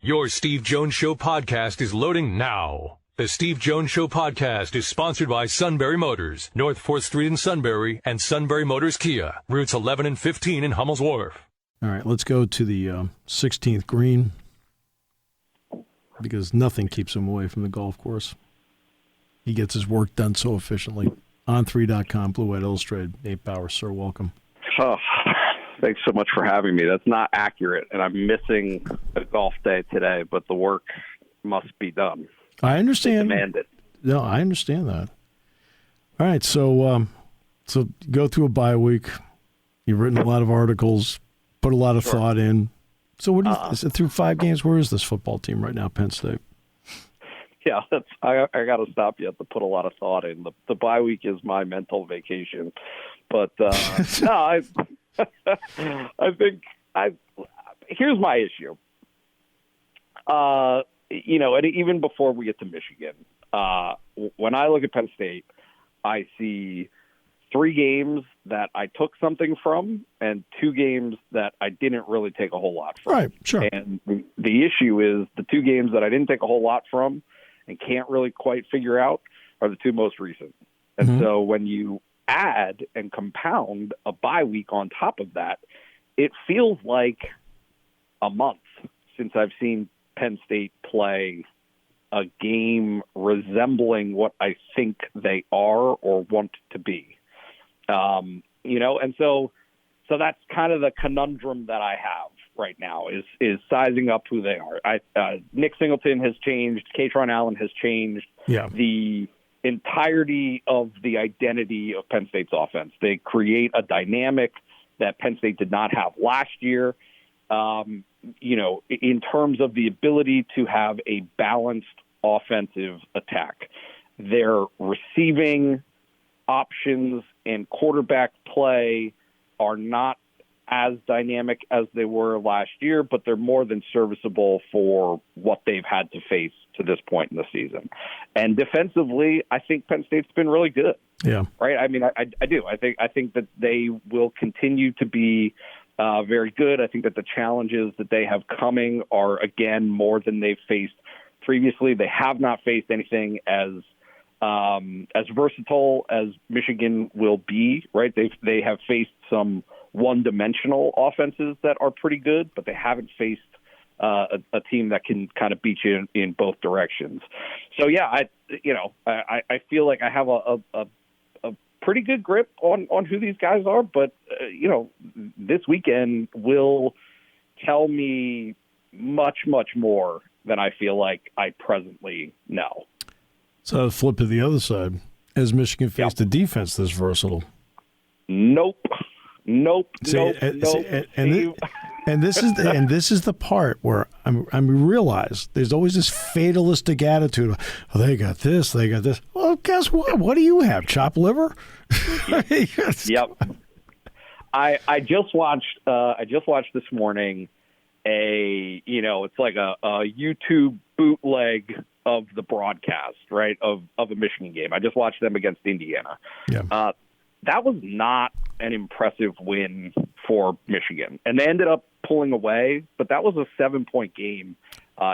Your Steve Jones Show podcast is loading now. The Steve Jones Show podcast is sponsored by Sunbury Motors, North 4th Street in Sunbury, and Sunbury Motors Kia, routes 11 and 15 in Hummel's Wharf. All right, let's go to the 16th green because nothing keeps him away from the golf course. He gets his work done so efficiently. On3.com, Blue White Illustrated. Nate Bauer, sir, welcome. Oh, thanks so much for having me. That's not accurate, and I'm missing a golf day today, but the work must be done. I understand. Demand it. No, I understand that. All right, so go through a bye week. You've written a lot of articles, put a lot of thought in. So what do you, is it through 5 games? Where is this football team right now, Penn State? Yeah, I got to stop you to put a lot of thought in. The bye week is my mental vacation, but no, I think here's my issue. And even before we get to Michigan, when I look at Penn State, I see 3 games that I took something from and 2 games that I didn't really take a whole lot from. Right, sure. And the issue is the 2 games that I didn't take a whole lot from and can't really quite figure out are the 2 most recent. And so when you add and compound a bye week on top of that, it feels like a month since I've seen Penn State play a game resembling what I think they are or want to be. And so that's kind of the conundrum that I have right now is sizing up who they are. Nick Singleton has changed. Kaytron Allen has changed. Yeah. The entirety of the identity of Penn State's offense. They create a dynamic that Penn State did not have last year. In terms of the ability to have a balanced offensive attack. Their receiving options and quarterback play are not as dynamic as they were last year, but they're more than serviceable for what they've had to face to this point in the season. And defensively, I think Penn State's been really good. Yeah. Right? I mean, I do. I think that they will continue to be very good. I think that the challenges that they have coming are, again, more than they've faced previously. They have not faced anything as versatile as Michigan will be, right? They have faced some one-dimensional offenses that are pretty good, but they haven't faced a team that can kind of beat you in both directions. So, yeah, I feel like I have a pretty good grip on who these guys are, but this weekend will tell me much, much more than I feel like I presently know. So flip to the other side. Has Michigan faced a defense this versatile? Nope. And this is the part where I realize there's always this fatalistic attitude. Oh, they got this. Well, guess what? What do you have? Chopped liver? Yep. I just watched this morning it's like a YouTube bootleg of the broadcast, right, of a Michigan game. I just watched them against Indiana. Yeah. That was not an impressive win for Michigan. And they ended up pulling away, but that was a 7-point game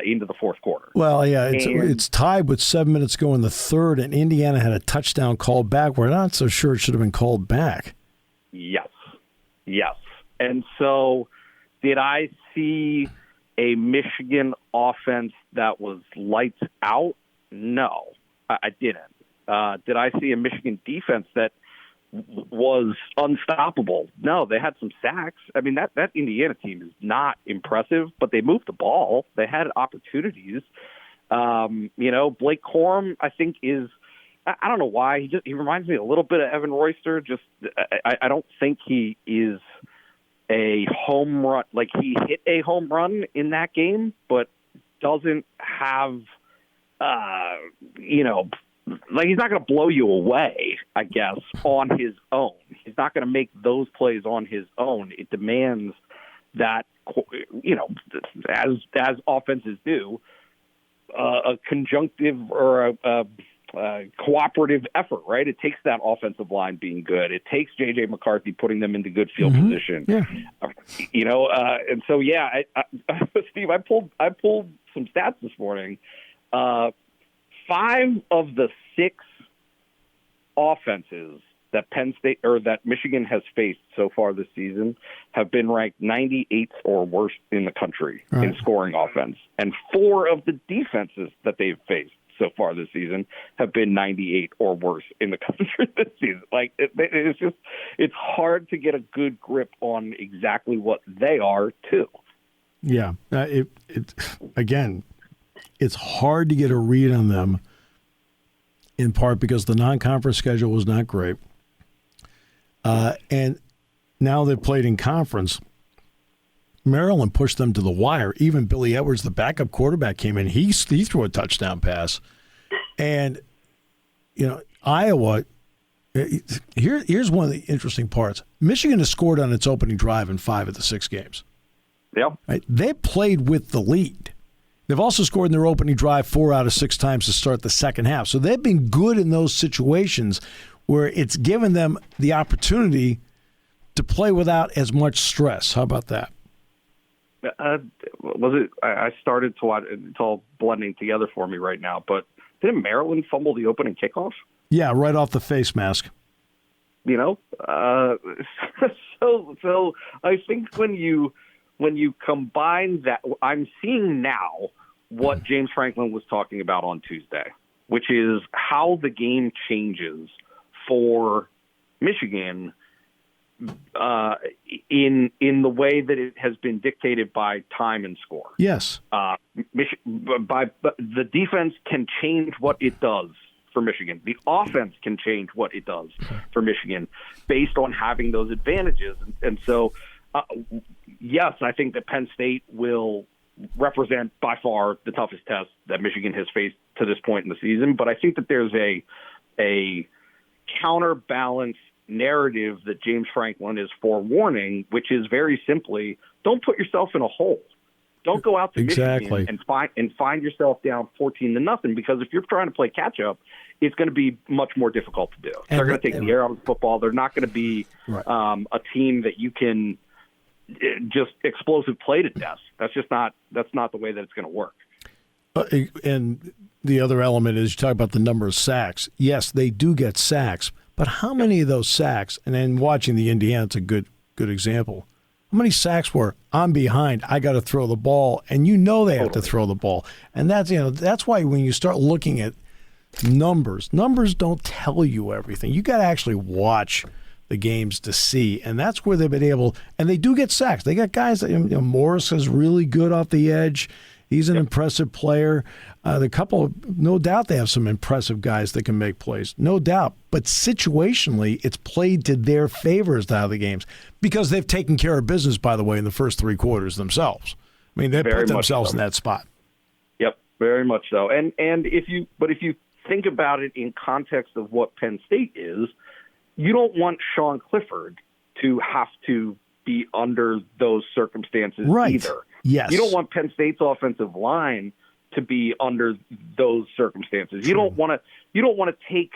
into the fourth quarter. Well, yeah, it's tied with 7 minutes to go in the third, and Indiana had a touchdown called back. We're not so sure it should have been called back. Yes. And so did I see a Michigan offense that was lights out? No, I didn't. Did I see a Michigan defense that was unstoppable? No, they had some sacks. I mean, that Indiana team is not impressive, but they moved the ball. They had opportunities. Blake Corum, I think, is – I don't know why. He reminds me a little bit of Evan Royster. I don't think he is a home run. Like, he hit a home run in that game, but doesn't have like, he's not going to blow you away, I guess, on his own. He's not going to make those plays on his own. It demands that, as offenses do, a conjunctive or cooperative effort, right? It takes that offensive line being good. It takes J.J. McCarthy putting them into good field position. Yeah. And so, Steve, I pulled some stats this morning. 5 of the 6 offenses that Penn State or that Michigan has faced so far this season have been ranked 98th or worse in the country in scoring offense. And 4 of the defenses that they've faced so far this season have been 98 or worse in the country this season. Like it's hard to get a good grip on exactly what they are too. Yeah. Again, it's hard to get a read on them in part because the non-conference schedule was not great. And now they've played in conference. Maryland pushed them to the wire. Even Billy Edwards, the backup quarterback, came in. He threw a touchdown pass. And, Iowa, here's one of the interesting parts. Michigan has scored on its opening drive in 5 of the 6 games. Yep. Right? They played with the lead. They've also scored in their opening drive 4 out of 6 times to start the second half. So they've been good in those situations where it's given them the opportunity to play without as much stress. How about that? I started to watch. It's all blending together for me right now. But didn't Maryland fumble the opening kickoff? Yeah, right off the face mask. So I think when you combine that, I'm seeing now what James Franklin was talking about on Tuesday, which is how the game changes for Michigan in the way that it has been dictated by time and score. Yes. The defense can change what it does for Michigan. The offense can change what it does for Michigan based on having those advantages. And so, yes, I think that Penn State will represent by far the toughest test that Michigan has faced to this point in the season. But I think that there's a counterbalance narrative that James Franklin is forewarning, which is very simply, don't put yourself in a hole. Don't go out to Michigan and find yourself down 14-0, because if you're trying to play catch up, it's going to be much more difficult to do. They're going to take the air out of the football. They're not going to be a team that you can just explosive play to death. That's not the way that it's going to work. And the other element is you talk about the number of sacks. Yes, they do get sacks, but how many of those sacks? And then watching the Indiana, it's a good example. How many sacks were I'm behind, I got to throw the ball, and they have to throw the ball, and that's why when you start looking at numbers don't tell you everything. You got to actually watch the games to see, and that's where they've been able. And they do get sacks. They got guys that Morris is really good off the edge. He's an impressive player. The couple, no doubt, they have some impressive guys that can make plays, no doubt. But situationally, it's played to their favor as to how the games, because they've taken care of business, by the way, in the first 3 quarters themselves. I mean, they put themselves in that spot. Yep, very much so. And if you think about it in context of what Penn State is, you don't want Sean Clifford to have to be under those circumstances either. Yes. You don't want Penn State's offensive line to be under those circumstances. You don't want to take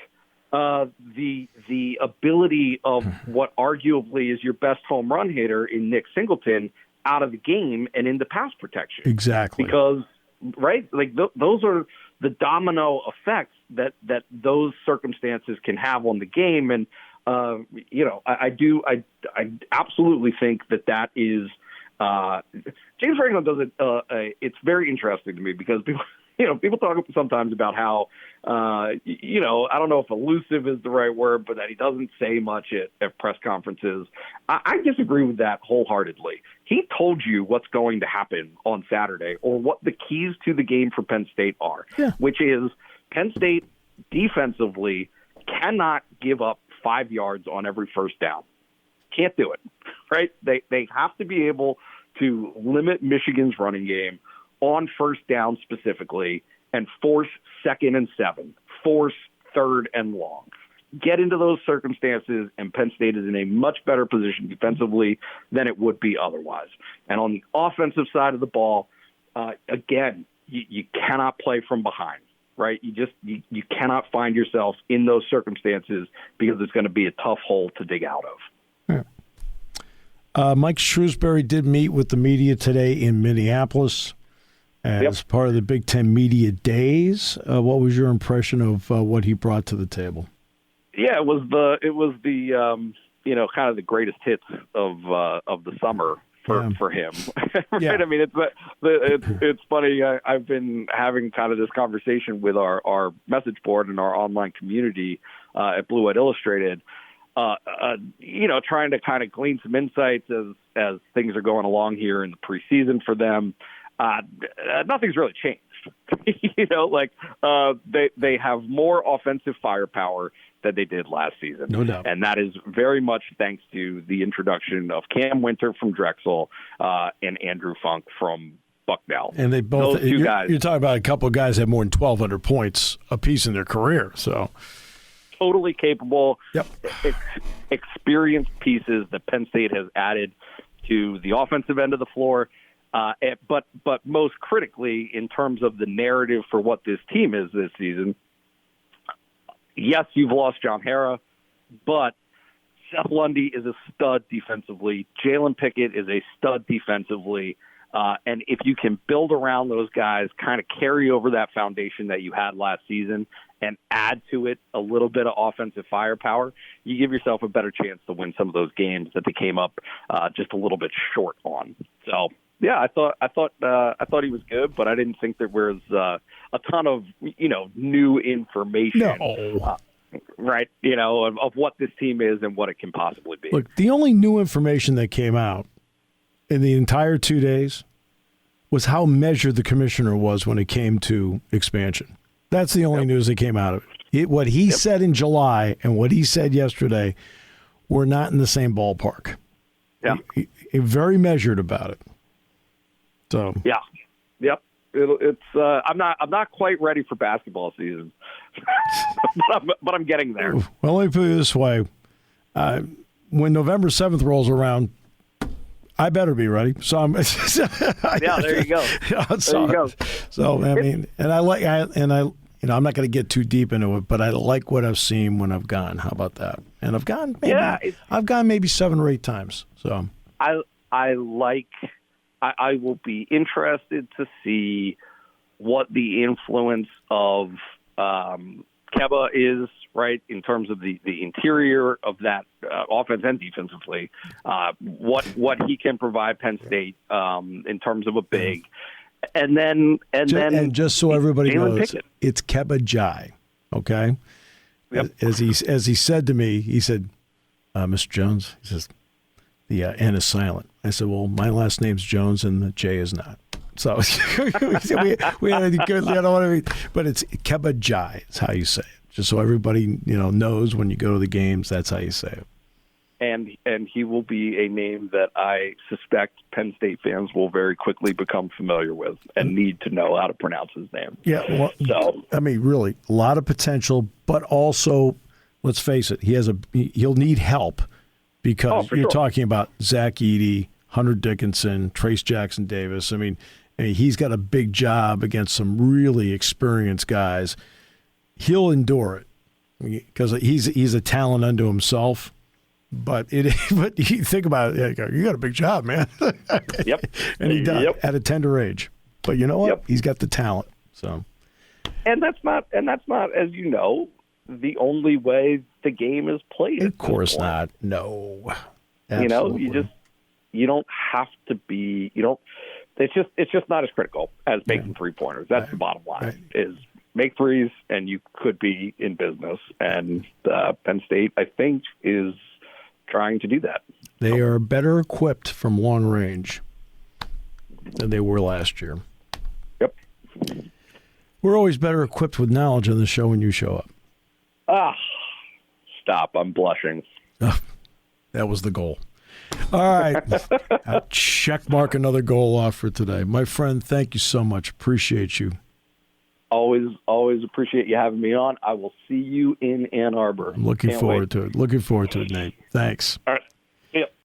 the ability of what arguably is your best home run hitter in Nick Singleton out of the game and into pass protection. Exactly. Because those are the domino effects that those circumstances can have on the game. And I absolutely think that is. James Franklin does it. It's very interesting to me because people talk sometimes about how, I don't know if elusive is the right word, but that he doesn't say much at press conferences. I disagree with that wholeheartedly. He told you what's going to happen on Saturday, or what the keys to the game for Penn State are, which is Penn State defensively cannot give up 5 yards on every first down. Can't do it, right? They have to be able to limit Michigan's running game on first down specifically, and force 2nd and 7, force 3rd and long. Get into those circumstances, and Penn State is in a much better position defensively than it would be otherwise. And on the offensive side of the ball, again, you cannot play from behind. right? You cannot find yourself in those circumstances because it's going to be a tough hole to dig out of. Yeah. Mike Shrewsbury did meet with the media today in Minneapolis as part of the Big Ten Media Days. What was your impression of what he brought to the table? Yeah, it was the kind of the greatest hits of the summer for him. Right? Yeah. I mean, it's funny. I've been having kind of this conversation with our message board and our online community at Blue White Illustrated. Trying to kind of glean some insights as things are going along here in the preseason for them. Nothing's really changed. They have more offensive firepower than they did last season. No doubt. And that is very much thanks to the introduction of Cam Winter from Drexel and Andrew Funk from Bucknell. And they both, those two guys. You're talking about a couple of guys that have more than 1,200 points apiece in their career. So totally capable, experienced pieces that Penn State has added to the offensive end of the floor. But most critically, in terms of the narrative for what this team is this season, yes, you've lost John Harrah, but Seth Lundy is a stud defensively. Jalen Pickett is a stud defensively. And if you can build around those guys, kind of carry over that foundation that you had last season and add to it a little bit of offensive firepower, you give yourself a better chance to win some of those games that they came up just a little bit short on. So, yeah, I thought he was good, but I didn't think there was a ton of new information. No. Right, of what this team is and what it can possibly be. Look, the only new information that came out in the entire 2 days was how measured the commissioner was when it came to expansion. That's the only news that came out of it. What he said in July and what he said yesterday were not in the same ballpark. Yeah, he very measured about it. So it's I'm not quite ready for basketball season, but I'm getting there. Well, let me put it this way: when November 7th rolls around, I better be ready. So I'm. There you go. There you go. So I mean, I'm not going to get too deep into it, but I like what I've seen when I've gone. How about that? And I've gone. I've gone maybe 7 or 8 times. So I will be interested to see what the influence of Keba is, right, in terms of the interior of that offense and defensively, what he can provide Penn State in terms of a big. And just so everybody knows, Pickett. It's Keba Jai, okay? Yep. As he said to me, he said, Mr. Jones, he says, the N is silent. I said, well, my last name's Jones and the J is not. So we had a good, but it's Keba Jai is how you say it. Just so everybody knows when you go to the games, that's how you say it. And he will be a name that I suspect Penn State fans will very quickly become familiar with and need to know how to pronounce his name. Yeah, well, so I mean, really, a lot of potential, but also, let's face it, he'll need help because you're talking about Zach Edey, Hunter Dickinson, Trace Jackson Davis. I mean, he's got a big job against some really experienced guys. He'll endure it because he's a talent unto himself. But you think about it, you got a big job, man. Yep. And he does at a tender age. But you know what? Yep. He's got the talent. So. And that's not, as you know, the only way the game is played. Of course not. No. Absolutely. You don't have to be. It's just not as critical as making 3-pointers. That's the bottom line. Right. Is make threes, and you could be in business. And Penn State, I think, is trying to do that. They are better equipped from long range than they were last year. Yep. We're always better equipped with knowledge on the show when you show up. Stop. I'm blushing. That was the goal. All right. I'll check mark another goal off for today. My friend, thank you so much. Appreciate you. Always appreciate you having me on. I will see you in Ann Arbor. I'm looking forward to it. Looking forward to it, Nate. Thanks. All right.